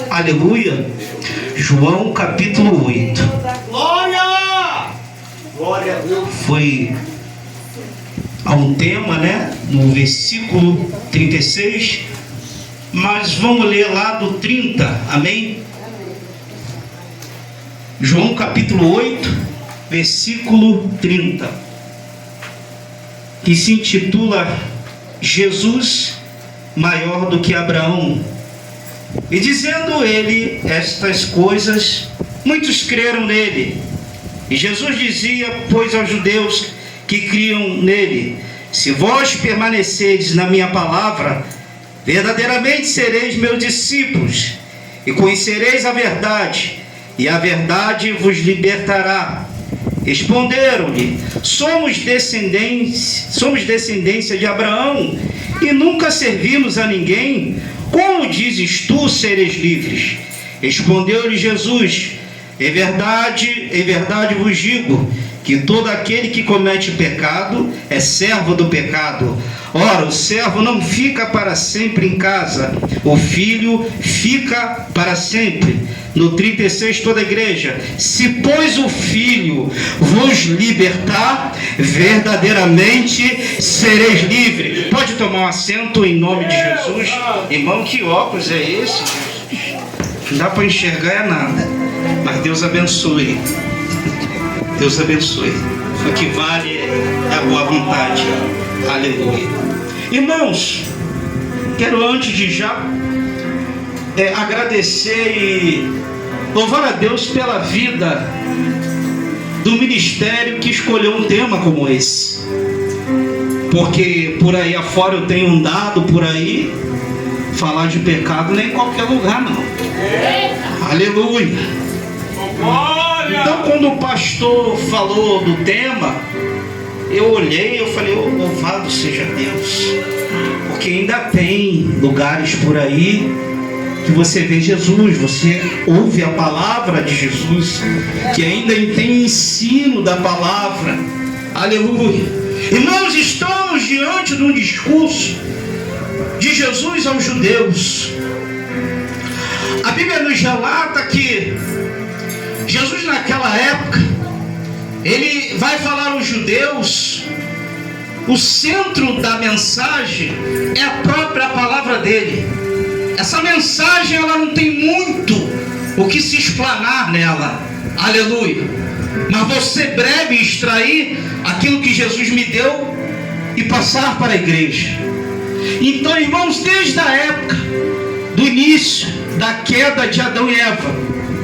Aleluia. João capítulo 8. Glória! Glória a Deus. Foi há um tema, né? No versículo 36. Mas vamos ler lá do 30. Amém? João capítulo 8, versículo 30. Que se intitula Jesus maior do que Abraão. E dizendo ele estas coisas, muitos creram nele. E Jesus dizia, pois, aos judeus que criam nele: se vós permanecerdes na minha palavra, verdadeiramente sereis meus discípulos, e conhecereis a verdade, e a verdade vos libertará. Responderam-lhe: somos descendência de Abraão, e nunca servimos a ninguém. Como dizes tu, seres livres? Respondeu-lhe Jesus: em verdade vos digo, que todo aquele que comete pecado é servo do pecado. Ora, o servo não fica para sempre em casa, o filho fica para sempre. No 36, toda a igreja: se pois o filho vos libertar, verdadeiramente sereis livres. Pode tomar um assento em nome de Jesus. Irmão, que óculos é esse, Jesus? Não dá para enxergar nada, mas Deus abençoe. Deus abençoe. O que vale é a boa vontade. Aleluia. Irmãos, quero antes de já agradecer e louvar a Deus pela vida do ministério que escolheu um tema como esse. Porque por aí afora eu tenho andado por aí, falar de pecado nem em qualquer lugar não. Aleluia. Então quando o pastor falou do tema, eu olhei e eu falei: oh, louvado seja Deus, porque ainda tem lugares por aí que você vê Jesus, você ouve a palavra de Jesus, que ainda tem ensino da palavra. Aleluia. Irmãos, estamos diante de um discurso de Jesus aos judeus. A Bíblia nos relata que Jesus naquela época, ele vai falar aos judeus. O centro da mensagem é a própria palavra dele. Essa mensagem, ela não tem muito o que se explanar nela. Aleluia. Mas vou ser breve e extrair aquilo que Jesus me deu e passar para a igreja. Então, irmãos, desde a época do início da queda de Adão e Eva,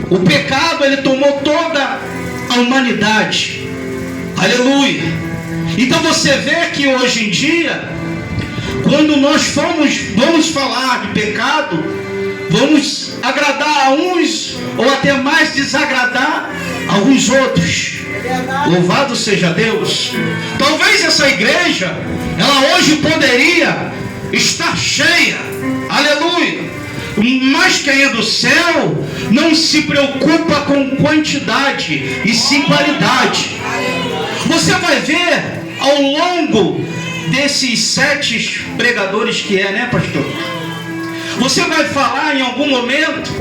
o pecado, ele tomou toda a humanidade. Aleluia. Então você vê que hoje em dia, quando nós vamos falar de pecado, vamos agradar a uns ou até mais desagradar alguns outros. Louvado seja Deus. Talvez essa igreja, ela hoje poderia estar cheia. Aleluia. Mas quem é do céu não se preocupa com quantidade e sim qualidade. Você vai ver ao longo desses 7 pregadores que né, pastor? Você vai falar em algum momento,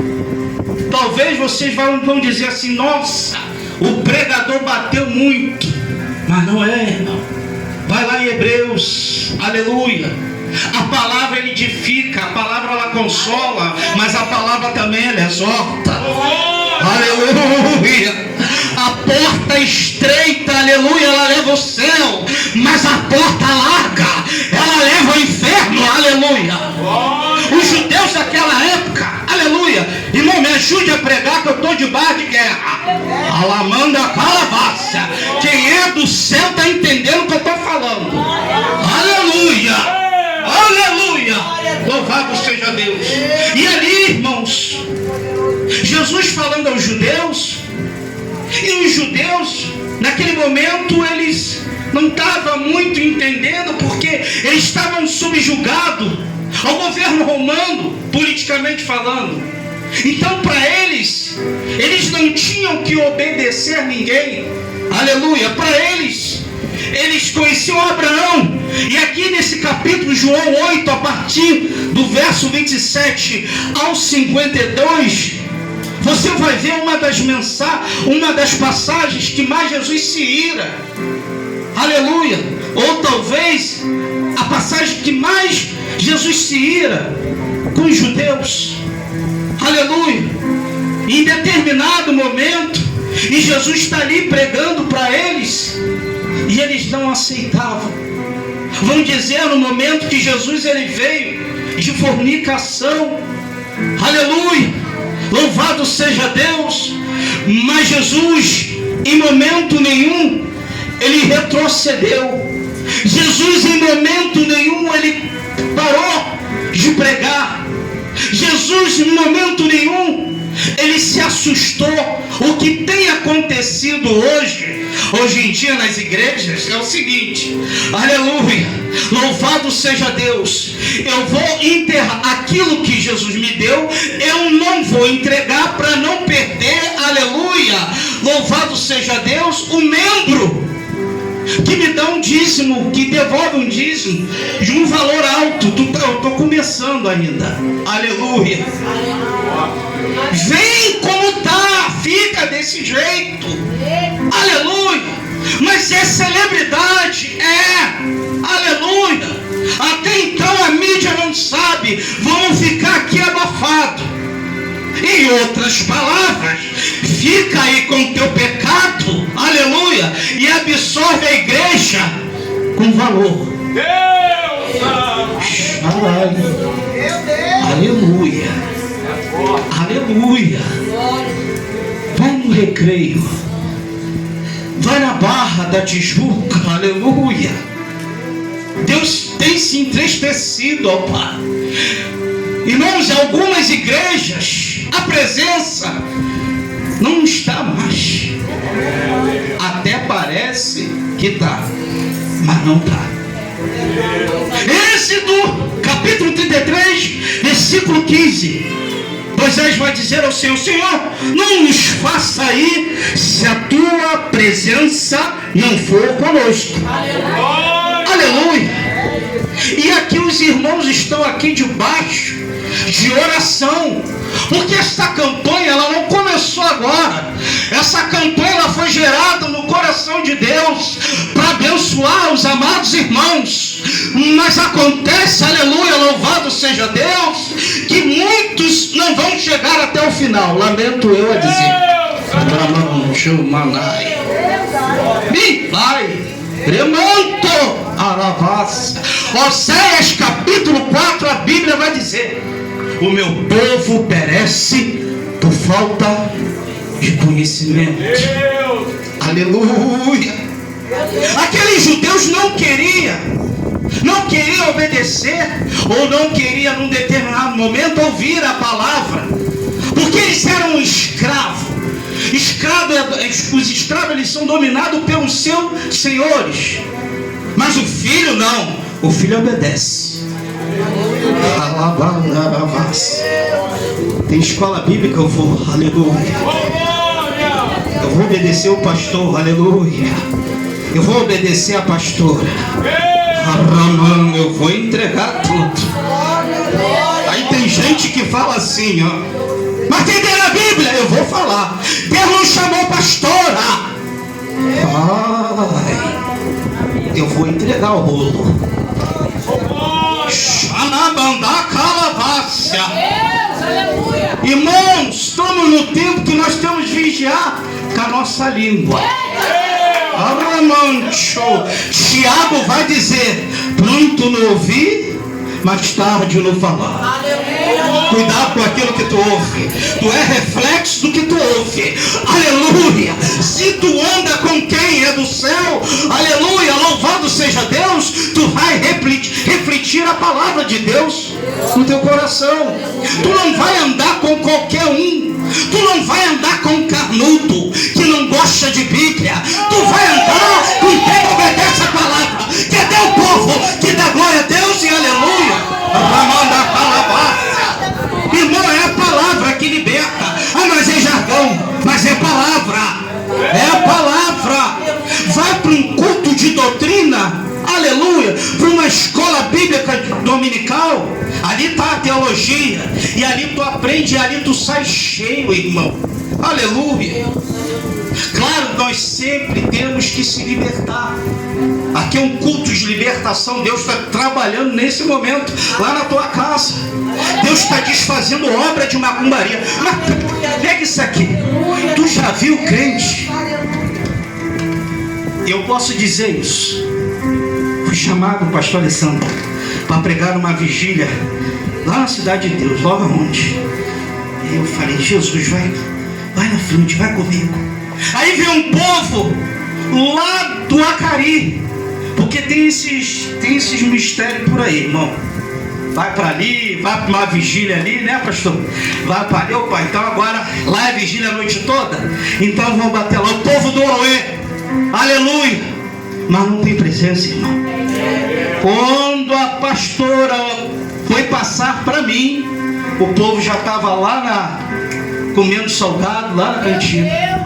talvez vocês vão dizer assim: nossa, o pregador bateu muito. Mas não é, irmão. Vai lá em Hebreus, aleluia. A palavra ele edifica, a palavra ela consola, mas a palavra também ela exorta. Aleluia. A porta estreita, aleluia, ela leva ao céu, mas a porta larga, ela leva ao inferno. Aleluia. Os judeus daquela época, aleluia, irmão, me ajude a pregar que eu estou de bar de guerra. Alamanda Calabácia. Quem é do céu está entendendo o que eu estou falando. Aleluia. Aleluia. Louvado seja Deus. E ali, irmãos, Jesus falando aos judeus, e os judeus, naquele momento, eles não estavam muito entendendo, porque eles estavam subjugados ao governo romano, politicamente falando. Então, para eles não tinham que obedecer a ninguém. Aleluia. Para eles conheciam Abraão. E aqui nesse capítulo, João 8, a partir do verso 27 ao 52, você vai ver uma das passagens que mais Jesus se ira. Aleluia. Ou talvez a passagem que mais Jesus se ira com os judeus. Aleluia. Em determinado momento, e Jesus está ali pregando para eles, e eles não aceitavam. Vão dizer no momento que Jesus ele veio de fornicação. Aleluia. Louvado seja Deus. Mas Jesus, em momento nenhum, ele retrocedeu. Jesus, em momento nenhum, ele parou de pregar. Jesus, em momento nenhum, ele se assustou. O que tem acontecido hoje em dia nas igrejas é o seguinte: aleluia, louvado seja Deus, eu vou enterrar aquilo que Jesus me deu, eu não vou entregar para não perder, aleluia, louvado seja Deus, o membro que me dá um dízimo, que devolve um dízimo de um valor alto. Eu estou começando ainda, aleluia. Vem como tá, fica desse jeito, aleluia. Mas é celebridade, aleluia. Até então a mídia não sabe, vamos ficar aqui abafado. Em outras palavras, fica aí com teu pecado, aleluia, e absorve a igreja com valor. Deus! Aleluia. Aleluia. Vai no Recreio, vai na Barra da Tijuca, aleluia. Deus tem se entristecido, ó Pai. Irmãos, em algumas igrejas a presença não está mais. Até parece que está, mas não está. Êxodo capítulo 33, versículo 15. Moisés vai dizer ao Senhor: Senhor, não nos faça ir se a tua presença não for conosco. Aleluia. E aqui os irmãos estão aqui debaixo de oração, porque esta campanha ela não começou agora. Essa campanha ela foi gerada no coração de Deus para abençoar os amados irmãos. Mas acontece, aleluia, louvado seja Deus, que muitos não vão chegar até o final. Lamento eu a dizer. Me vai, remonto. Oséias capítulo 4, a Bíblia vai dizer: o meu povo perece por falta de conhecimento. Aleluia. Aqueles judeus não queriam obedecer, ou não queriam num determinado momento ouvir a palavra, porque eles eram escravos. Os escravos eles são dominados pelos seus senhores. Mas o filho não, o filho obedece. Tem escola bíblica, eu vou, aleluia. Eu vou obedecer o pastor, aleluia. Eu vou obedecer a pastora. Eu vou entregar tudo. Aí tem gente que fala assim, ó: mas quem tem na Bíblia? Eu vou falar. Deus não chamou pastora. Eu vou entregar o rolo. Irmãos, estamos no tempo que nós temos que vigiar com a nossa língua. Tiago vai dizer: pronto no ouvir, mais tarde no falar. Cuidado com aquilo que tu ouve. Tu é reflexo do que tu ouve. Aleluia. Se tu anda com quem é do céu, aleluia, louvado seja Deus, tu vai refletir a palavra de Deus no teu coração. Tu não vai andar com qualquer um. Tu não vai andar com um carnudo que não gosta de Bíblia. Tu vai andar com quem obedece a palavra. Cadê o povo que dá glória a Deus e aleluia? Irmão, é a palavra que liberta. Mas é jargão, mas é palavra. É a palavra. Vai para um culto de doutrina, aleluia, para uma escola bíblica dominical. Ali está teologia, e ali tu aprende, e ali tu sai cheio, irmão. Aleluia. Claro, nós sempre temos que se libertar. Aqui é um culto de libertação. Deus está trabalhando nesse momento lá na tua casa. Deus está desfazendo obra de macumbaria. Mas pega isso aqui. Tu já viu crente? Eu posso dizer isso. Fui chamado, pastor Alessandro, para pregar uma vigília lá na Cidade de Deus, logo aonde. E eu falei, Jesus, vai na frente, vai comigo. Aí veio um povo lá do Acari, porque tem esses mistérios por aí, irmão. Vai para ali, vai para uma vigília ali, né, pastor? Vai para ali, opa, então agora lá é vigília a noite toda. Então vamos bater lá, o povo do Auê, aleluia. Mas não tem presença, irmão. Quando a pastora foi passar para mim, o povo já estava lá comendo salgado, lá na cantina.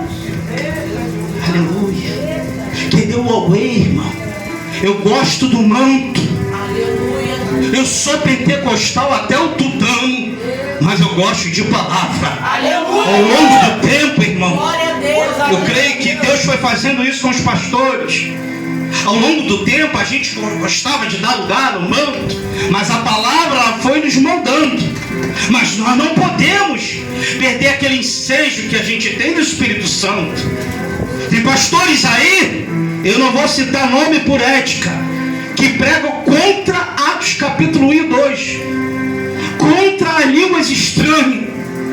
Aleluia. Quem deu o Auê, irmão? Eu gosto do manto. Eu sou pentecostal até o tutano, mas eu gosto de palavra. Ao longo do tempo, irmão, eu creio que Deus foi fazendo isso com os pastores. Ao longo do tempo a gente gostava de dar lugar no manto, mas a palavra ela foi nos moldando. Mas nós não podemos perder aquele ensejo que a gente tem do Espírito Santo. Tem pastores aí, eu não vou citar nome por ética, que pregam contra Atos capítulo 1 e 2, contra línguas estranhas.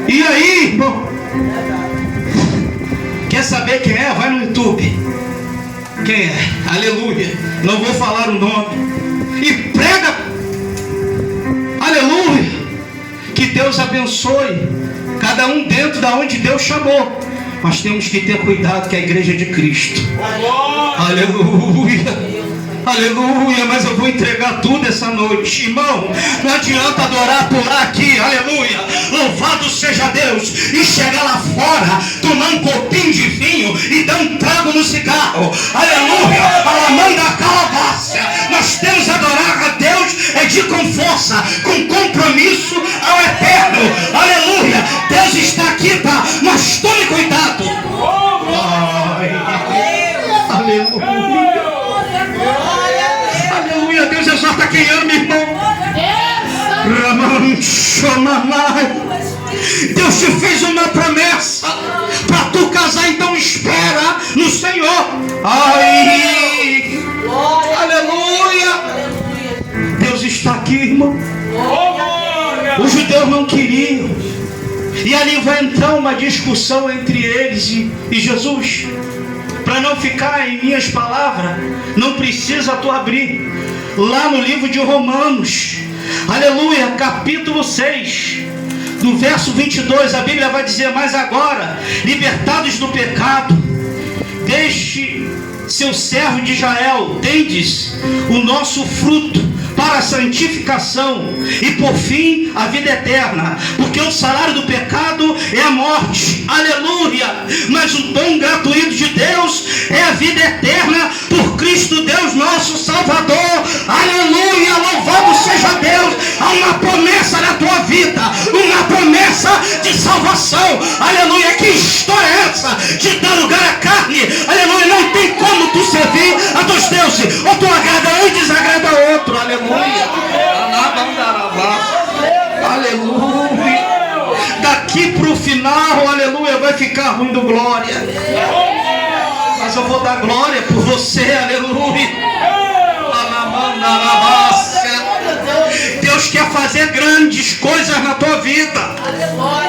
E aí, irmão, quer saber quem é? Vai no YouTube. Quem é? Aleluia. Não vou falar o nome. E prega, aleluia, que Deus abençoe cada um dentro da onde Deus chamou. Mas temos que ter cuidado, que é a igreja de Cristo. Aleluia. Aleluia, mas eu vou entregar tudo essa noite, irmão. Não adianta adorar por aqui, aleluia. Louvado seja Deus. E chegar lá fora, tomar um copinho de vinho e dar um trago no cigarro, aleluia. A mão da calabaça. Nós temos que adorar a Deus com força, com compromisso ao eterno, aleluia. Deus está aqui, tá? Mas tome cuidado. Aleluia. Aleluia, Deus exalta quem ama, irmão. Deus te fez uma promessa para tu casar, então espera no Senhor. Ai, aleluia. Deus está aqui, irmão. Os judeus não queriam, e ali vai entrar uma discussão entre eles e Jesus. Para não ficar em minhas palavras, não precisa tu abrir lá no livro de Romanos, aleluia, capítulo 6, no verso 22, a Bíblia vai dizer: mas agora, libertados do pecado, deste seu servo de Israel, tendes o nosso fruto para a santificação e por fim a vida eterna, porque o salário do pecado é a morte, aleluia, mas o dom gratuito de Deus é a vida eterna por Cristo Deus nosso Salvador, aleluia. Louvado seja Deus. Há uma promessa na tua vida, uma promessa de salvação, aleluia. Que história é essa de dar lugar à carne, aleluia? Não tem como tu servir a dois deuses, ou tu agrada um e desagrada outro, aleluia. Aleluia. Daqui para o final, aleluia, vai ficar ruim do glória, mas eu vou dar glória por você, aleluia. Deus quer fazer grandes coisas na tua vida,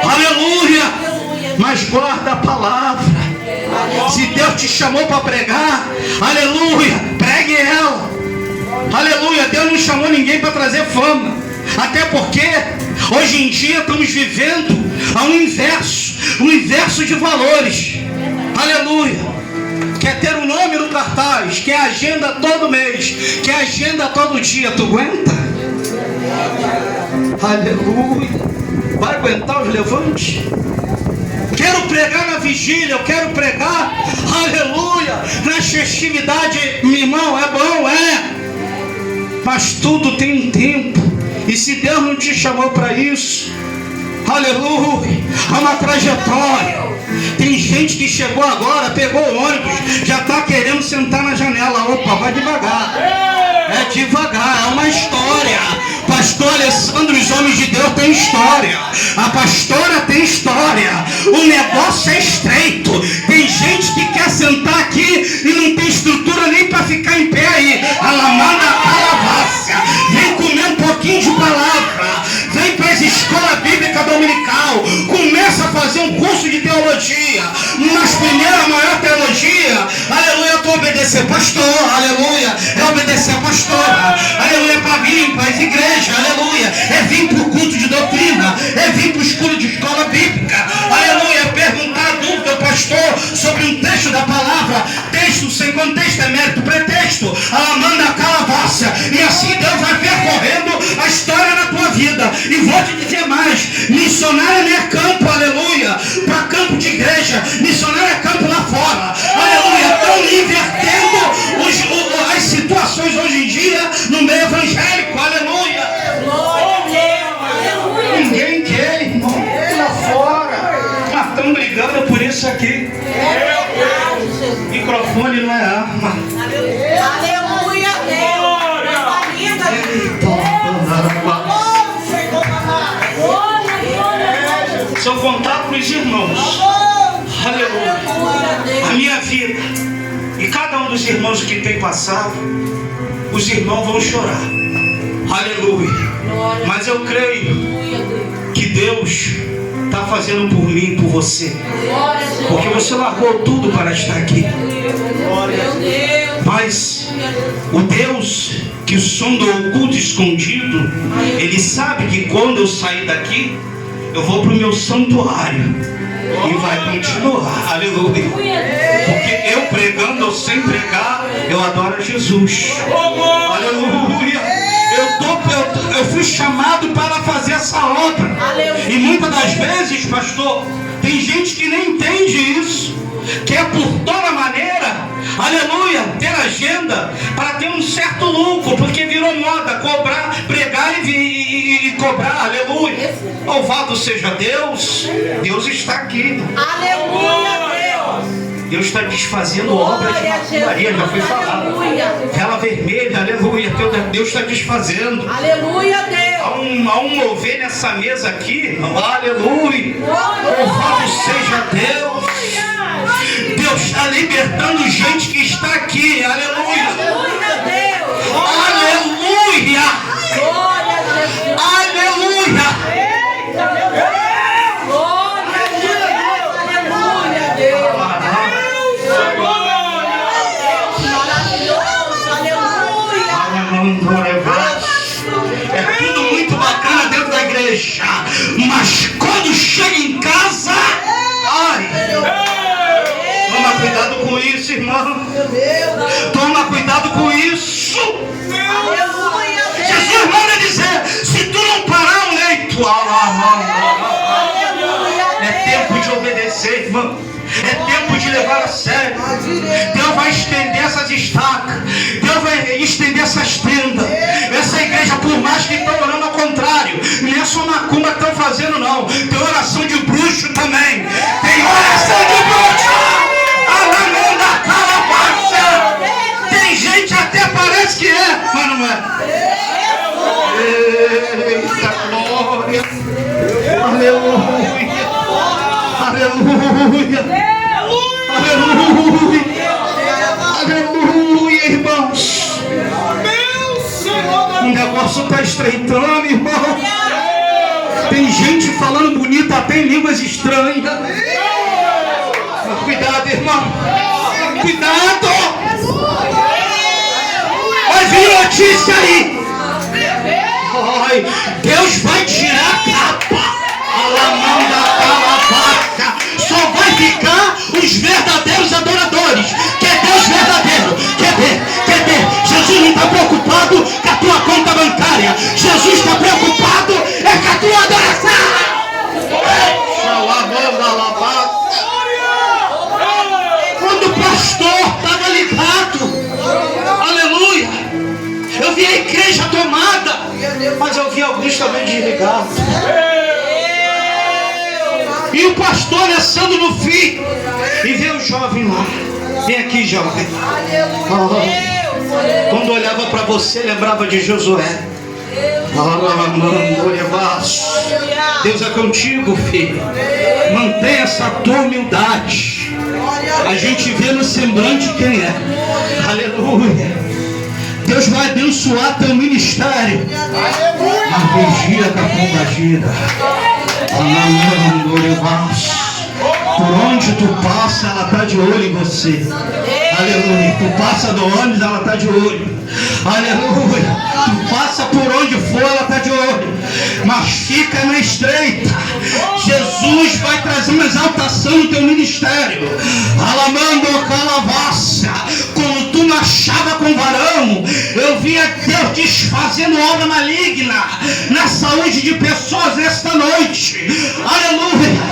aleluia, mas guarda a palavra. Se Deus te chamou para pregar, aleluia, pregue ela. Aleluia, Deus não chamou ninguém para trazer fama. Até porque hoje em dia estamos vivendo um inverso de valores. Aleluia. Quer ter um nome no cartaz, quer agenda todo mês, quer agenda todo dia. Tu aguenta? Aleluia. Vai aguentar os levantes? Quero pregar na vigília, eu quero pregar, aleluia, nas festividades, meu irmão, é bom, é. Mas tudo tem um tempo. E se Deus não te chamou para isso, aleluia, há uma trajetória. Tem gente que chegou agora, pegou o ônibus, já está querendo sentar na janela. Opa, vai devagar. É devagar, é uma história. Pastor Alessandro, os homens de Deus têm história. A pastora tem história. O negócio é estreito. Tem gente que quer sentar aqui e não tem estrutura nem para ficar em pé aí. Alamanda calavácia. Vem comer um pouquinho de palavra. Vem para as escolas bíblicas dominical. Começa a fazer um curso de teologia. Mas primeiro a maior teologia, aleluia, é tu obedecer pastor, aleluia, é obedecer pastora, aleluia, é para vir para as igrejas, aleluia, é vir para o culto de doutrina, é vir para o estudo de escola bíblica, aleluia, é perguntar a dúvida ao pastor sobre um texto da palavra. Texto sem contexto é mérito, pretexto, alamanda calavácia, e assim Deus vai percorrendo a história da tua vida. E vou te dizer mais, missionário não é campo, aleluia, para campo de igreja, missionário é campo lá fora, aleluia. Estão invertendo as situações hoje em dia no meio evangélico, aleluia. Ninguém quer, irmão, lá fora, mas estão brigando por isso aqui. Microfone não é arma. Aleluia, Se eu contar para os irmãos, aleluia, a minha vida e cada um dos irmãos que tem passado, os irmãos vão chorar, aleluia. Mas eu creio que Deus está fazendo por mim e por você, porque você largou tudo para estar aqui. Mas o Deus que sonda o oculto escondido, Ele sabe que quando eu sair daqui, eu vou para o meu santuário e vai continuar, aleluia. Porque eu pregando ou sem pregar, eu adoro a Jesus, aleluia. Eu fui chamado para fazer essa obra. E muitas das vezes, pastor, tem gente que nem entende isso, quer por toda maneira, aleluia, ter agenda para ter um certo lucro, porque virou moda cobrar, pregar e cobrar, aleluia. Louvado seja Deus. Deus está aqui, aleluia, Deus. Deus está desfazendo obras de macumbaria, já foi falado. Vela vermelha, aleluia, Deus está desfazendo. Aleluia, Deus. Há um mover nessa mesa aqui, aleluia. Louvado seja Deus. Deus está libertando gente que está aqui, aleluia. Aleluia, Deus. Aleluia. Glória a Jesus. Aleluia. Glória a Deus. Aleluia, Deus. É tudo muito bacana dentro da igreja, mas quando chega em casa, ai, toma cuidado com isso, irmão. Toma cuidado com isso. Jesus manda dizer: se tu não parar o leito, é tempo de obedecer, irmão. É tempo de levar a sério. Deus vai estender essas estacas, Deus vai estender essas tendas. Essa igreja, por mais que estão orando ao contrário, não é só macumba que estão fazendo, não. Tem oração de bruxo também. Tem oração de bruxo. Alamanda calabaça. Tem gente até parece que é, mas não é. Eita glória. Aleluia. Aleluia. Aleluia. Aleluia, irmãos. O negócio está estreitando, irmão. Tem gente falando bonito até em línguas estranhas. Mas cuidado, irmão. Cuidado. Vai vir notícia aí. Ai, Deus vai tirar a capa. Alamanda calabaça. Só vai ficar os verdadeiros adoradores. Quer Deus verdadeiro? Quer ver? Jesus não está preocupado com a tua conta bancária. Jesus está preocupado com a tua adoração. Quando o pastor estava ligado, aleluia, eu vi a igreja tomada, mas eu vi alguém alguns também desligados. E o pastor olhando no fim e vê o jovem lá. Vem aqui, jovem. Quando olhava para você, lembrava de Josué. Deus é contigo, filho. Mantenha essa tua humildade. A gente vê no semblante quem é. Aleluia. Deus vai abençoar teu ministério. A vigia da combagida. Por onde tu passa, ela está de olho em você. Aleluia. Tu passa do ônibus, ela está de olho. Aleluia. Tu passa por onde for, ela está de olho. Mas fica na estreita. Jesus vai trazer uma exaltação no teu ministério. Alamando calavaça. Como tu marchava com varão, eu via Deus desfazendo obra maligna na saúde de pessoas nesta noite. Aleluia.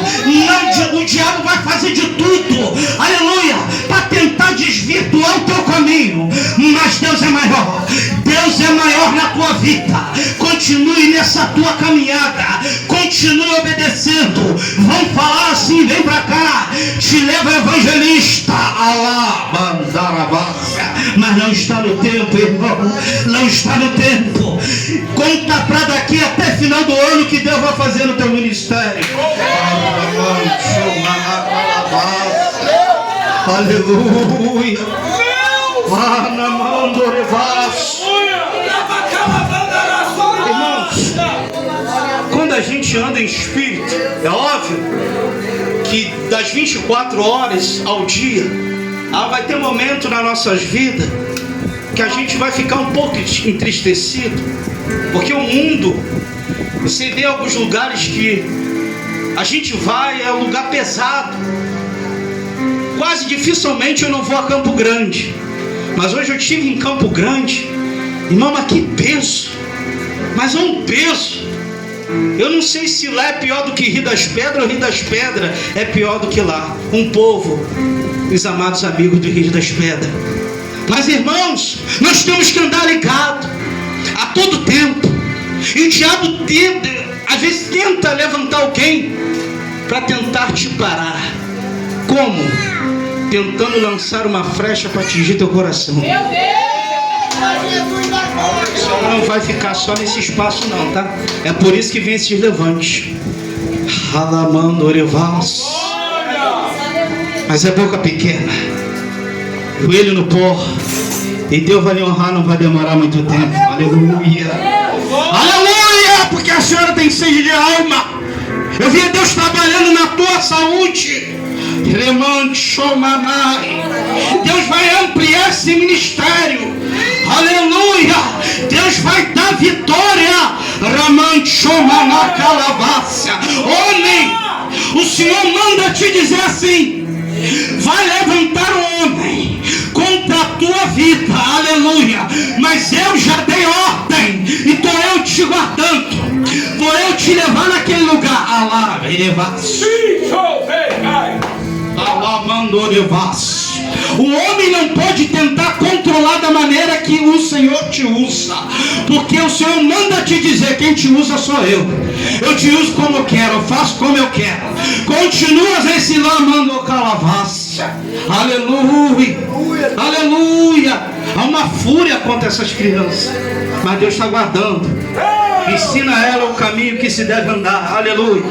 O diabo vai fazer de tudo, aleluia, para tentar desvirtuar o teu caminho. Mas Deus é maior. Deus é maior na tua vida. Continue nessa tua caminhada. Continue obedecendo. Vão falar assim, vem pra cá. Te leva evangelista. Mas não está no tempo, irmão. Não está no tempo. Conta pra daqui até final do ano que Deus vai fazer no teu ministério. Aleluia. Irmãos, quando a gente anda em espírito, é óbvio que das 24 horas ao dia, vai ter momento nas nossas vidas que a gente vai ficar um pouco entristecido, porque o mundo, você vê alguns lugares que a gente vai, é um lugar pesado. Quase dificilmente eu não vou a Campo Grande, mas hoje eu estive em Campo Grande, irmão, mas que peso, mas é um peso. Eu não sei se lá é pior do que Rio das Pedras, ou Rio das Pedras é pior do que lá. Um povo, os amados amigos do Rio das Pedras. Mas irmãos, nós temos que andar ligado a todo tempo. E o diabo às vezes tenta levantar alguém para tentar te parar. Como? Tentando lançar uma flecha para atingir teu coração. Meu Deus! Não vai ficar só nesse espaço não, tá? É por isso que vem esses levantes. Ralamando orevals. Mas é boca pequena, joelho no pó, e Deus vai lhe honrar, não vai demorar muito tempo. Aleluia. Aleluia, porque a senhora tem sede de alma. Eu vi Deus trabalhando na tua saúde. Deus vai ampliar esse ministério. Aleluia. Deus vai dar vitória. Homem, o Senhor manda te dizer assim: vai levantar um homem contra a tua vida, aleluia, mas eu já dei ordem, e estou eu te guardando, vou eu te levar naquele lugar. O homem não pode tentar controlar da maneira que o Senhor te usa, porque o Senhor manda te dizer: quem te usa sou eu. Eu te uso como eu quero, eu faço como eu quero. Continuas ensinando calavaça. Aleluia, aleluia. Há uma fúria contra essas crianças, mas Deus está guardando. Ensina a ela o caminho que se deve andar. Aleluia.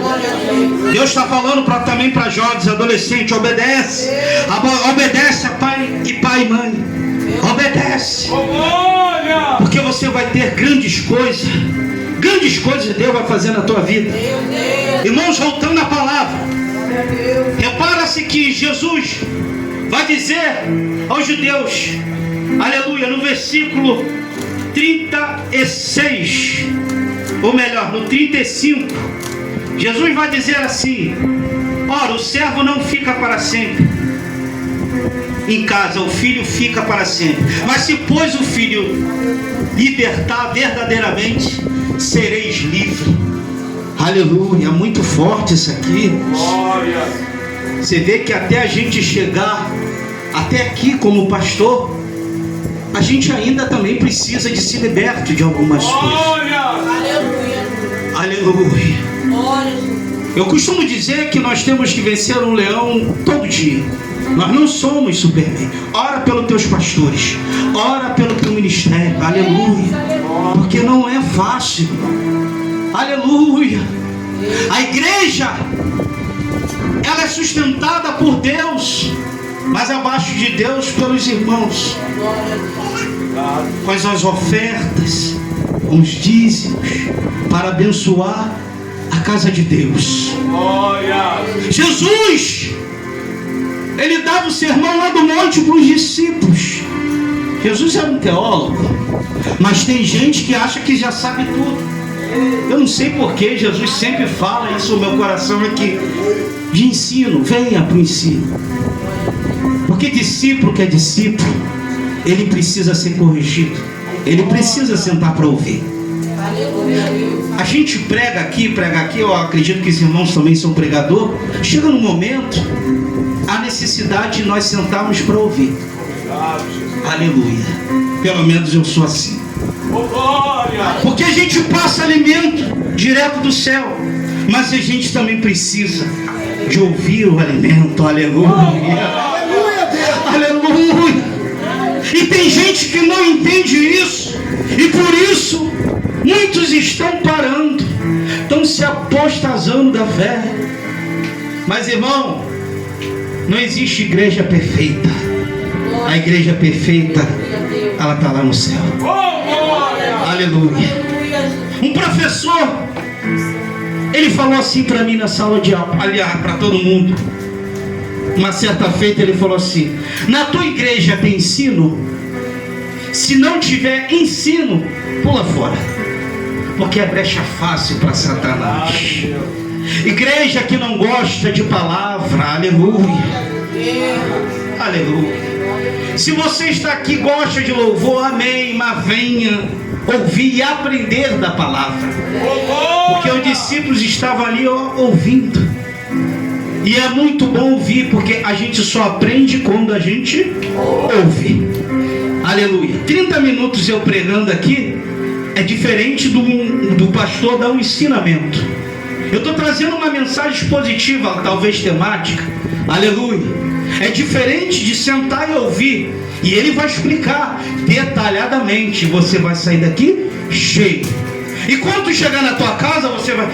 Deus está falando também para jovens, adolescentes. Obedece. Obedece a pai e mãe. Obedece. Porque você vai ter grandes coisas. Grandes coisas Deus vai fazer na tua vida. Irmãos, voltando à palavra, repara-se que Jesus vai dizer aos judeus, aleluia, no versículo 36, ou melhor, no 35, Jesus vai dizer assim: ora, o servo não fica para sempre em casa, o filho fica para sempre. Mas se pois o filho libertar verdadeiramente, sereis livres. Aleluia, muito forte isso aqui. Você vê que até a gente chegar até aqui como pastor, a gente ainda também precisa de se libertar de algumas coisas. Aleluia. Glória a Jesus. Eu costumo dizer que nós temos que vencer um leão todo dia. Nós não somos Superman. Ora pelos teus pastores, ora pelo teu ministério. Aleluia. Porque não é fácil. Aleluia. A igreja, ela é sustentada por Deus, mas abaixo de Deus pelos irmãos, com as ofertas, com os dízimos, para abençoar a casa de Deus. Jesus, ele dava o sermão lá do monte para os discípulos. Jesus era um teólogo, mas tem gente que acha que já sabe tudo. Eu não sei porque Jesus sempre fala isso no meu coração aqui, de ensino. Venha para o ensino, porque discípulo que é discípulo, ele precisa ser corrigido, ele precisa sentar para ouvir. A gente prega aqui, eu acredito que os irmãos também são pregadores. Chega no momento, a necessidade de nós sentarmos para ouvir. Aleluia. Pelo menos eu sou assim. Porque a gente passa alimento direto do céu, mas a gente também precisa de ouvir o alimento. Aleluia. Aleluia. E tem gente que não entende isso, e por isso muitos estão parando, estão se apostasando da fé. Mas irmão, não existe igreja perfeita. A igreja perfeita, ela está lá no céu. Aleluia. Um professor, ele falou assim para mim na sala de aula, aliás, para todo mundo. Uma certa feita ele falou assim: na tua igreja tem ensino? Se não tiver ensino, pula fora, porque é brecha fácil para Satanás. Igreja que não gosta de palavra. Aleluia. Aleluia. Se você está aqui e gosta de louvor, amém, mas venha ouvir e aprender da palavra, porque os discípulos estavam ali ouvindo, e é muito bom ouvir, porque a gente só aprende quando a gente ouve. Aleluia. 30 minutos eu pregando aqui é diferente do pastor dar um ensinamento. Eu estou trazendo uma mensagem positiva, talvez temática. Aleluia. É diferente de sentar e ouvir, e ele vai explicar detalhadamente. Você vai sair daqui cheio, e quando chegar na tua casa, você vai: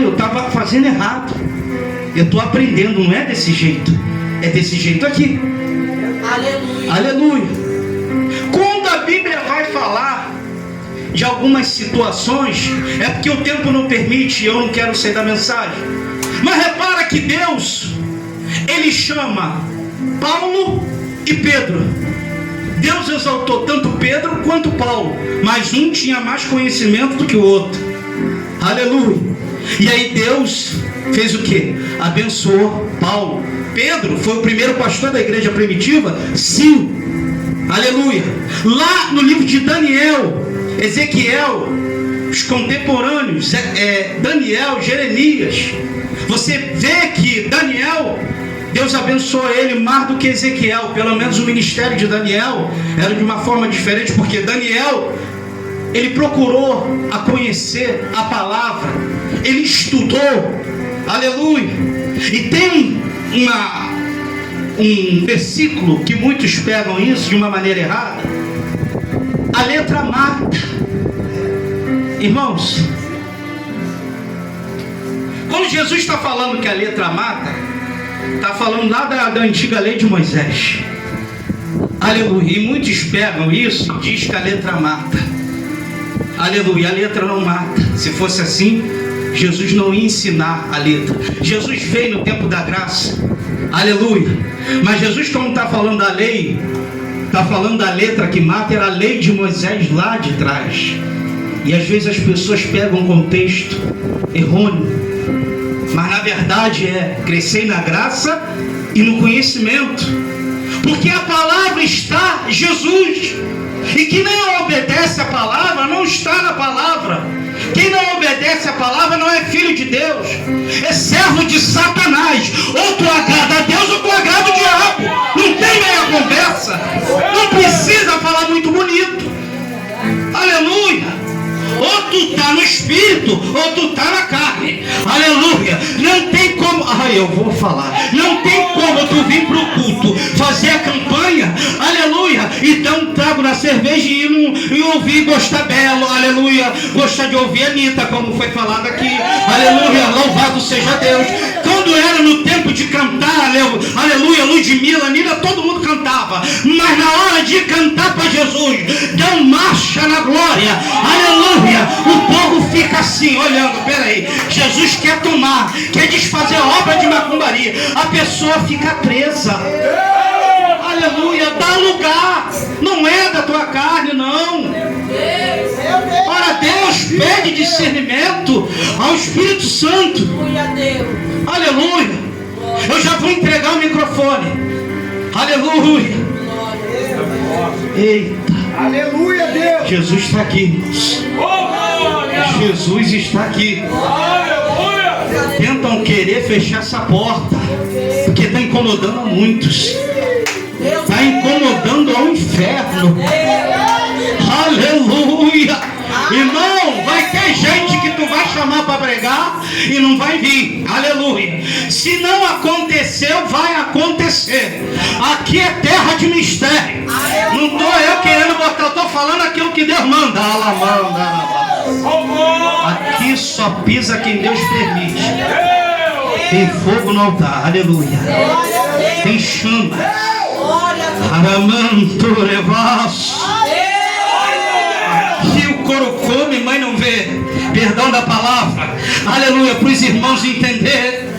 eu estava fazendo errado, eu estou aprendendo, não é desse jeito, é desse jeito aqui. Aleluia. Aleluia. Quando a Bíblia vai falar de algumas situações, é porque o tempo não permite, e eu não quero sair da mensagem. Mas repara que Deus, ele chama Paulo e Pedro. Deus exaltou tanto Pedro quanto Paulo, mas um tinha mais conhecimento do que o outro. Aleluia. E aí Deus fez o que? Abençoou Paulo. Pedro foi o primeiro pastor da igreja primitiva? Sim. Aleluia. Lá no livro de Daniel, Ezequiel, os contemporâneos, Daniel, Jeremias, você vê que Daniel, Deus abençoou ele mais do que Ezequiel. Pelo menos o ministério de Daniel era de uma forma diferente, porque Daniel, ele procurou a conhecer a palavra, ele estudou. Aleluia. E tem um versículo que muitos pegam isso de uma maneira errada: a letra mata. Irmãos, quando Jesus está falando que a letra mata, está falando lá da antiga lei de Moisés. Aleluia. E muitos pegam isso e dizem que a letra mata. Aleluia. A letra não mata. Se fosse assim, Jesus não ia ensinar a letra. Jesus veio no tempo da graça. Aleluia. Mas Jesus, como está falando da lei, está falando da letra que mata, era a lei de Moisés lá de trás. E às vezes as pessoas pegam um contexto errôneo, mas na verdade é crescer na graça e no conhecimento, porque a palavra está Jesus, e quem não obedece a palavra não está na palavra. Quem não obedece a palavra não é filho de Deus, é servo de Satanás. Ou tu agrada a Deus ou tu agrada o diabo. Não tem meia conversa, não precisa falar muito bonito. Aleluia. Ou tu está no espírito ou tu está Olha, eu vou falar. Não tem como tu vir pro culto, fazer a campanha, aleluia, e dar um trago na cerveja e ouvir gostar belo, aleluia, gostar de ouvir a Anitta, como foi falado aqui, aleluia, louvado seja Deus. Quando era no tempo de cantar, aleluia, Ludmilla, Anitta, todo mundo cantava, mas na hora de cantar para Jesus, dar marcha na glória, aleluia, o povo fica assim, olhando, peraí, Jesus quer tomar, quer desfazer a obra de macumbaria, a pessoa fica presa, aleluia, dá lugar, não é da tua carne, não. Ora, Deus pede discernimento ao Espírito Santo, aleluia. Eu já vou entregar o microfone, aleluia. Eita, Aleluia, Deus. Jesus está aqui, irmãos. Jesus está aqui. Tentam querer fechar essa porta, porque está incomodando a muitos, está incomodando ao inferno. Aleluia. Irmão, vai ter gente que tu vai chamar para pregar e não vai vir, aleluia. Se não aconteceu, vai acontecer. Aqui é terra de mistério. Não estou eu querendo botar, eu estou falando aquilo que Deus manda. Aqui só pisa quem Deus permite. Tem fogo no altar, aleluia. Tem chama. Que o couro come, mãe não vê. Perdão da palavra, aleluia, para os irmãos entenderem.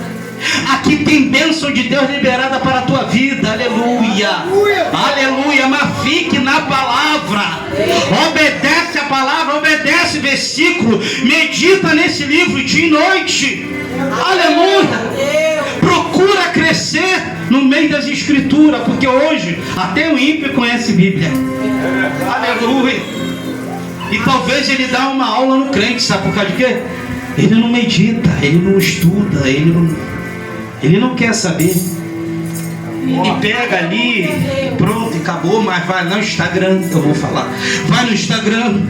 Aqui tem bênção de Deus liberada para a tua vida, aleluia, aleluia. Mas fique na palavra, obedece a palavra, obedece o versículo, medita nesse livro dia e noite, aleluia. Procura crescer no meio das escrituras, porque hoje até o ímpio conhece Bíblia, aleluia. E talvez ele dá uma aula no crente, sabe por causa de quê? Ele não medita, ele não estuda, ele não quer saber. E pega ali, pronto, acabou, mas vai no Instagram, eu vou falar. Vai no Instagram,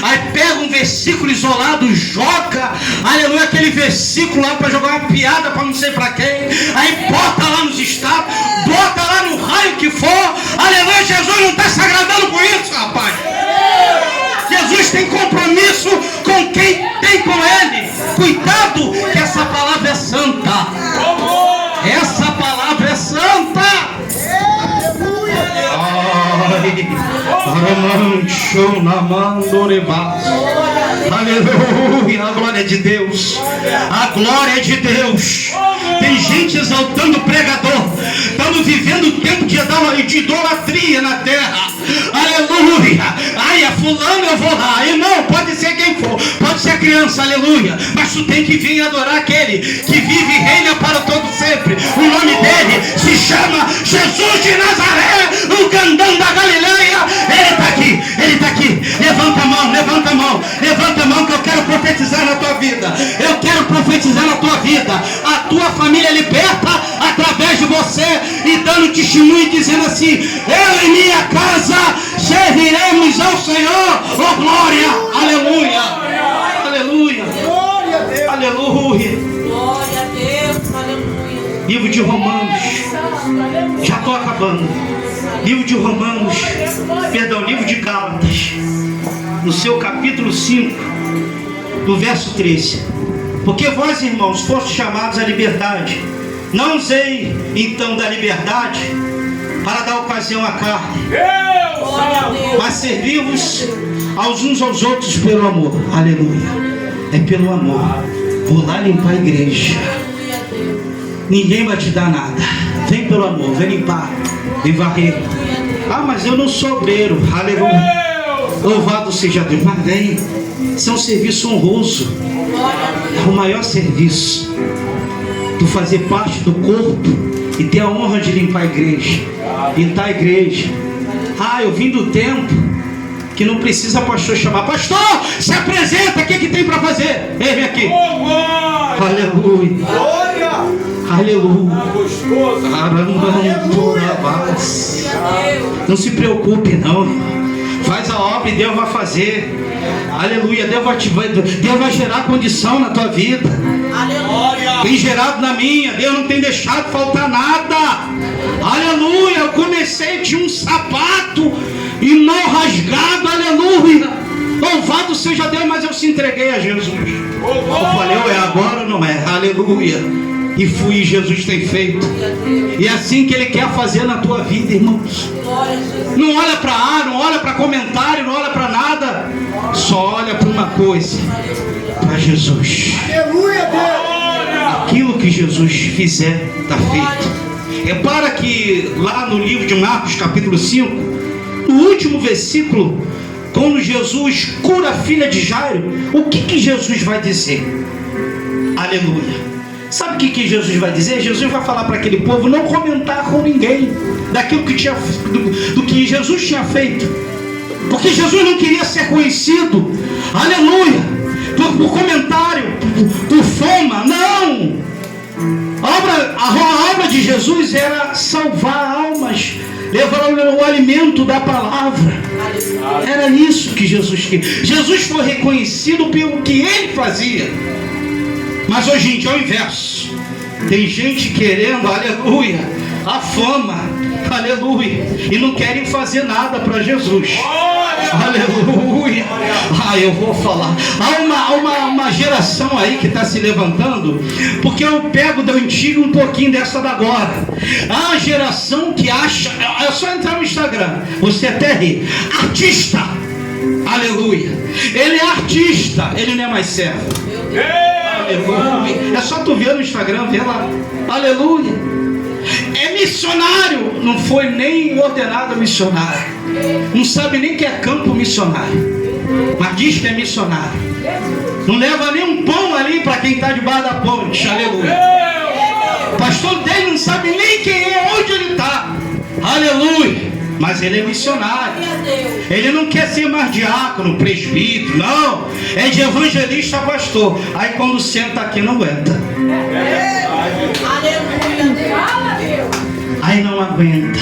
aí pega um versículo isolado, joga, aleluia, aquele versículo lá para jogar uma piada para não sei para quem. Aí bota lá nos status, bota lá no raio que for, aleluia. Jesus não está se agradando com isso, rapaz. Jesus tem compromisso com quem tem com Ele. Cuidado, que essa palavra é santa. Essa palavra é santa. Aleluia, a glória de Deus. A glória de Deus. Tem gente exaltando o pregador. Estamos vivendo o tempo de idolatria na terra. Aleluia. Ai, a fulano eu vou lá. Irmão, pode ser quem for. Pode ser criança, aleluia. Mas tu tem que vir adorar aquele que vive e reina para todo sempre. O nome dele se chama Jesus de Nazaré, o grandão da Galileia. Ele está aqui, ele está aqui. Levanta a mão, levanta a mão. Levanta a mão que eu quero profetizar na tua vida. Eu quero profetizar na tua vida. A tua família é liberta através de você e dando testemunho e dizendo assim: eu e minha casa serviremos ao Senhor. Oh glória, aleluia, aleluia, aleluia. Glória a Deus, aleluia. Livro de Romanos, já estou acabando. Livro de Romanos, perdão, livro de Gálatas, no seu capítulo 5, do verso 13. Porque vós, irmãos, fostes chamados à liberdade. Não usei então da liberdade para dar ocasião à carne, mas servi-vos aos uns aos outros pelo amor. Aleluia. É pelo amor. Vou lá limpar a igreja. Ninguém vai te dar nada. Vem pelo amor, vem limpar, vem varrer. Ah, mas eu não sou obreiro. Aleluia. Louvado seja Deus. Mas vem. Isso é um serviço honroso. É o maior serviço. Tu fazer parte do corpo e ter a honra de limpar a igreja, pintar a igreja. Ah, eu vim do tempo que não precisa pastor chamar. Pastor, se apresenta, o que tem para fazer? Ei, vem aqui. Aleluia. Aleluia. Não se preocupe não. Faz a obra e Deus vai fazer. Aleluia. Deus vai gerar condição na tua vida. Aleluia. Tem gerado na minha. Deus não tem deixado faltar nada. Aleluia. Eu comecei, tinha um sapato e não rasgado. Aleluia. Louvado seja Deus, mas eu se entreguei a Jesus. Eu falei, é agora ou não é? Aleluia. E fui, e Jesus tem feito. E é assim que Ele quer fazer na tua vida, irmãos. Não olha para ar, não olha para comentário, não olha para nada. Só olha para uma coisa, para Jesus. Aleluia, Deus. Aquilo que Jesus fizer, está feito. Repara que lá no livro de Marcos, capítulo 5, no último versículo, quando Jesus cura a filha de Jairo, o que Jesus vai dizer? Aleluia. Sabe o que Jesus vai dizer? Jesus vai falar para aquele povo não comentar com ninguém daquilo que do que Jesus tinha feito, porque Jesus não queria ser conhecido, aleluia, por comentário, por fama. Não, a obra de Jesus era salvar almas, levar o alimento da palavra. Era isso que Jesus queria. Jesus foi reconhecido pelo que Ele fazia. Mas hoje em dia é o inverso. Tem gente querendo, aleluia, a fama, aleluia, e não querem fazer nada para Jesus. Aleluia. Eu vou falar. Há uma geração aí que está se levantando, porque eu pego da antiga um pouquinho dessa da agora. Há uma geração que acha, é só entrar no Instagram, você até ri, artista, aleluia. Ele é artista, ele não é mais servo. Aleluia. É só tu ver no Instagram, vê lá. Aleluia. É missionário. Não foi nem ordenado missionário. Não sabe nem que é campo missionário. Mas diz que é missionário. Não leva nem um pão ali para quem está debaixo da ponte. Aleluia. O pastor dele não sabe nem quem é, onde ele está. Aleluia. Mas ele é missionário. Ele não quer ser mais diácono, presbítero, não. É de evangelista a pastor. Aí quando senta aqui não aguenta. Aí não aguenta.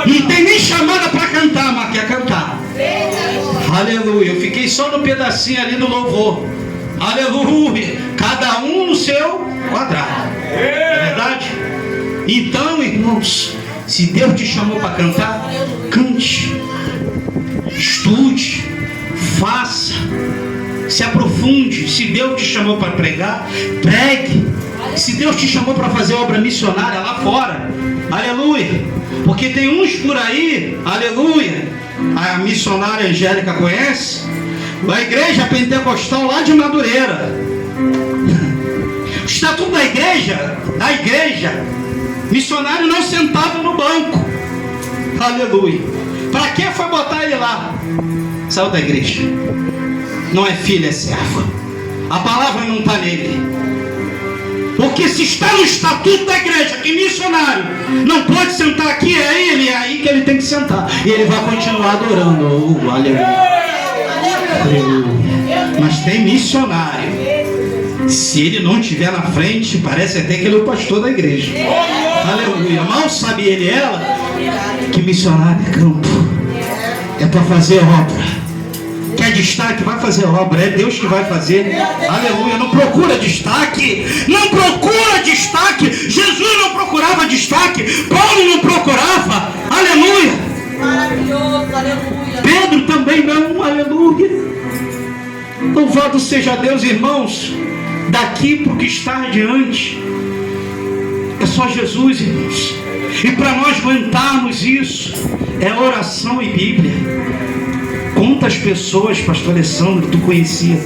Não tem nem chamada para cantar, mas quer cantar. Aleluia. Eu fiquei só no pedacinho ali do louvor. Aleluia. Cada um no seu quadrado. É verdade? Então, irmãos, se Deus te chamou para cantar, cante, estude, faça, se aprofunde. Se Deus te chamou para pregar, pregue. Se Deus te chamou para fazer obra missionária lá fora, aleluia. Porque tem uns por aí, aleluia, a missionária Angélica conhece, a igreja pentecostal lá de Madureira. O estatuto da igreja, missionário não sentava no banco. Aleluia. Para que foi botar ele lá? Saiu da igreja. Não é filho, é servo. A palavra não está nele. Porque se está no estatuto da igreja que missionário não pode sentar aqui, é aí que ele tem que sentar. E ele vai continuar adorando. Aleluia. Aleluia. Mas tem missionário. Se ele não estiver na frente, parece até que ele é o pastor da igreja. Aleluia. Mal sabe ele e ela que missionário é campo. É para fazer obra. Quer destaque? Vai fazer obra. É Deus que vai fazer. Aleluia. Não procura destaque. Não procura destaque. Jesus não procurava destaque. Paulo não procurava. Aleluia. Maravilhoso. Aleluia. Pedro também não. Aleluia. Louvado seja Deus, irmãos. Daqui para o que está adiante é só Jesus, irmãos. E para nós aguentarmos isso é oração e Bíblia. Quantas pessoas, pastor Alessandro, tu conhecia?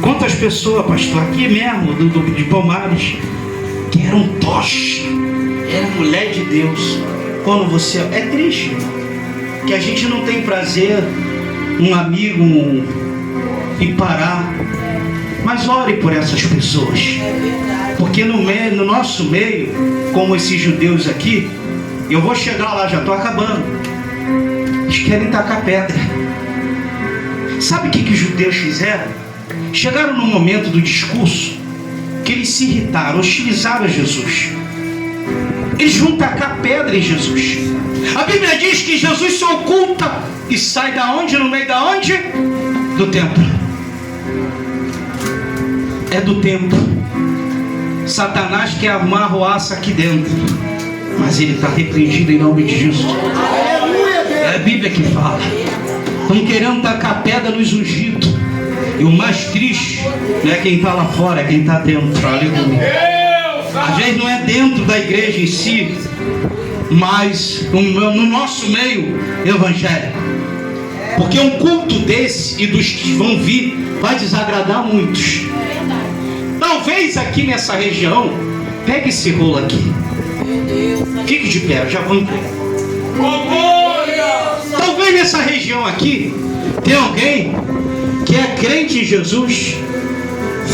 Quantas pessoas, pastor, aqui mesmo de Palmares, que eram tocha, era mulher de Deus. Quando você... É triste que a gente não tem prazer, um amigo, e parar. Mas ore por essas pessoas, porque no nosso meio, como esses judeus aqui, eu vou chegar lá, já estou acabando, eles querem tacar pedra. Sabe o que os judeus fizeram? Chegaram no momento do discurso que eles se irritaram, hostilizaram Jesus. Eles vão tacar pedra em Jesus. A Bíblia diz que Jesus se oculta e sai da onde? No meio da onde? Do templo. É do templo. Satanás quer amarroar-se aqui dentro, mas ele está repreendido em nome de Jesus. É a Bíblia que fala. Estão querendo tacar pedra nos ungidos. E o mais triste não é quem está lá fora, é quem está dentro. Aleluia. Às vezes não é dentro da igreja em si, mas no nosso meio evangélico. Porque um culto desse e dos que vão vir vai desagradar muitos. Talvez aqui nessa região, pegue esse rolo aqui, fique de pé, eu já vou entregar. Talvez nessa região aqui tenha alguém que é crente em Jesus,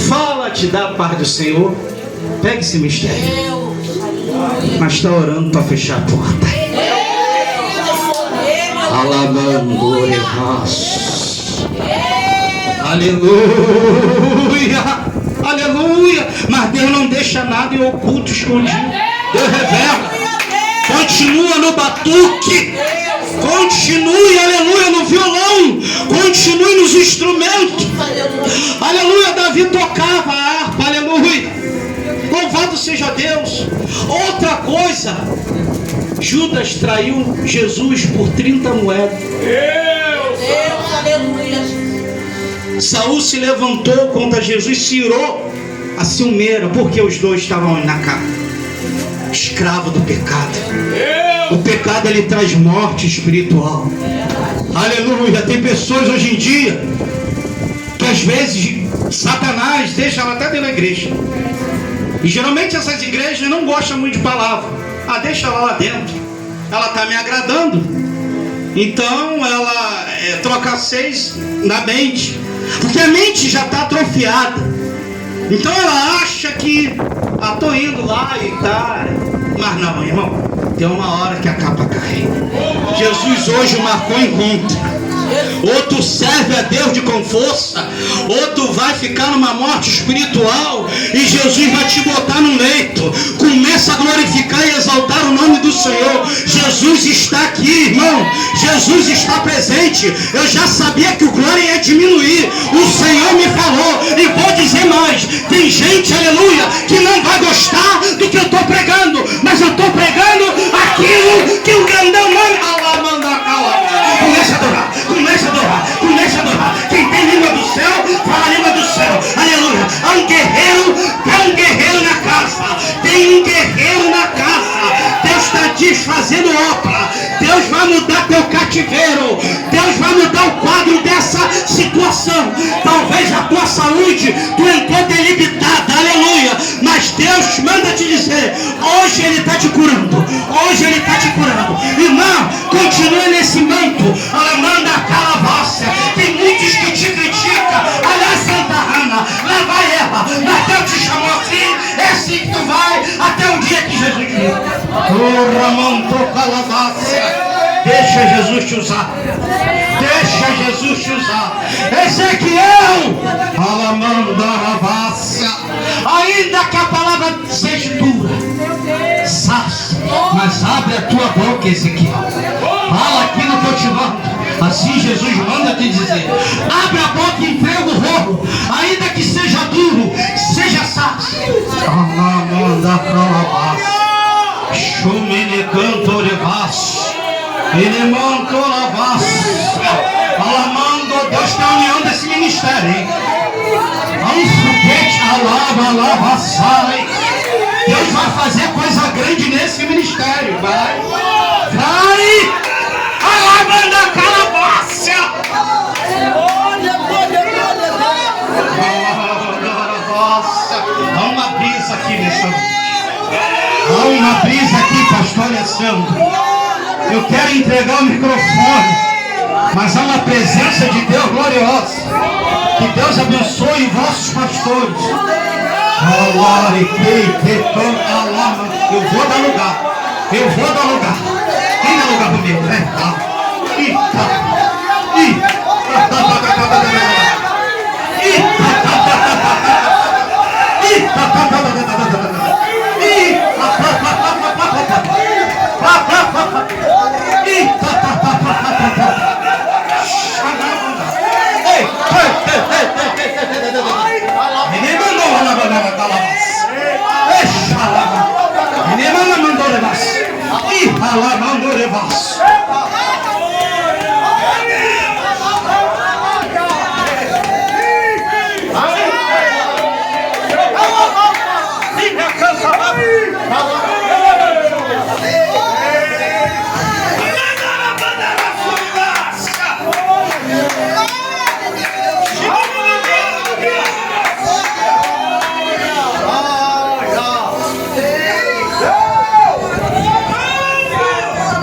fala-te da paz do Senhor, pegue esse mistério, mas está orando para fechar a porta. Alabando, aleluia, aleluia. Mas Deus não deixa nada em oculto, escondido. Deus revela. Continua no batuque, continue, aleluia, no violão, continue nos instrumentos. Aleluia. Davi tocava a harpa, aleluia. Louvado seja Deus. Outra coisa, Judas traiu Jesus por 30 moedas. Deus, aleluia. Saul se levantou contra Jesus, se irou a ciumeira, porque os dois estavam na cama. Escravo do pecado. O pecado, ele traz morte espiritual. Aleluia. Tem pessoas hoje em dia que às vezes Satanás deixa ela até dentro da igreja. E geralmente essas igrejas não gostam muito de palavra. Deixa ela lá dentro. Ela está me agradando. Então ela troca 6 na mente. Porque a mente já está atrofiada. Então ela acha que tô indo lá e tá. Mas não, irmão, tem uma hora que a capa cai. Jesus hoje marcou encontro. Ou tu serve a Deus com força, ou tu vai ficar numa morte espiritual e Jesus vai te botar num leito. Começa a glorificar e exaltar o nome do Senhor. Jesus está aqui, irmão. Jesus está presente. Eu já sabia que o glória ia diminuir. O Senhor me falou, e vou dizer mais. Tem gente, aleluia, que não vai gostar do que eu estou pregando, mas eu estou pregando aquilo que o grandão manda. Comece a adorar, comece a adorar, comece a adorar. Quem tem língua do céu, fala a língua do céu. Aleluia. Há um guerreiro, tem um guerreiro na casa. Tem um guerreiro na casa. Deus está desfazendo obra. Deus vai mudar teu cativeiro. Deus vai mudar o quadro dessa situação. Talvez a tua saúde, tu entrou delimitada, aleluia. Mas Deus manda te dizer, hoje Ele está te curando. Hoje Ele está te curando. Irmão, continue nesse manto. Manda a calabácia. Tem muitos que te criticam. Olha Santa Ana, lá vai ela. Mas Deus te chamou assim. É assim que tu vai até o dia que Jesus te viu. Deixa Jesus te usar. Deixa Jesus te usar. Ezequiel, ainda que a palavra seja dura, mas abre a tua boca, Ezequiel. Fala aqui no teu timão. Assim Jesus manda te dizer. Abre a boca e emprega o rolo. Ainda que seja duro, seja saço. Shumine canto levasse. Ele mantou lavasse. Alamando, Deus está unindo esse ministério, hein? Alava, sai. Deus vai fazer coisa grande nesse ministério. Vai. Alavando a calabácia. Há uma brisa aqui nessa noite. Há uma brisa aqui, pastor Alessandro. Eu quero entregar o microfone, mas há uma presença de Deus gloriosa. Que Deus abençoe vossos pastores. Eu vou dar lugar. Eu vou dar lugar. Quem dá lugar comigo?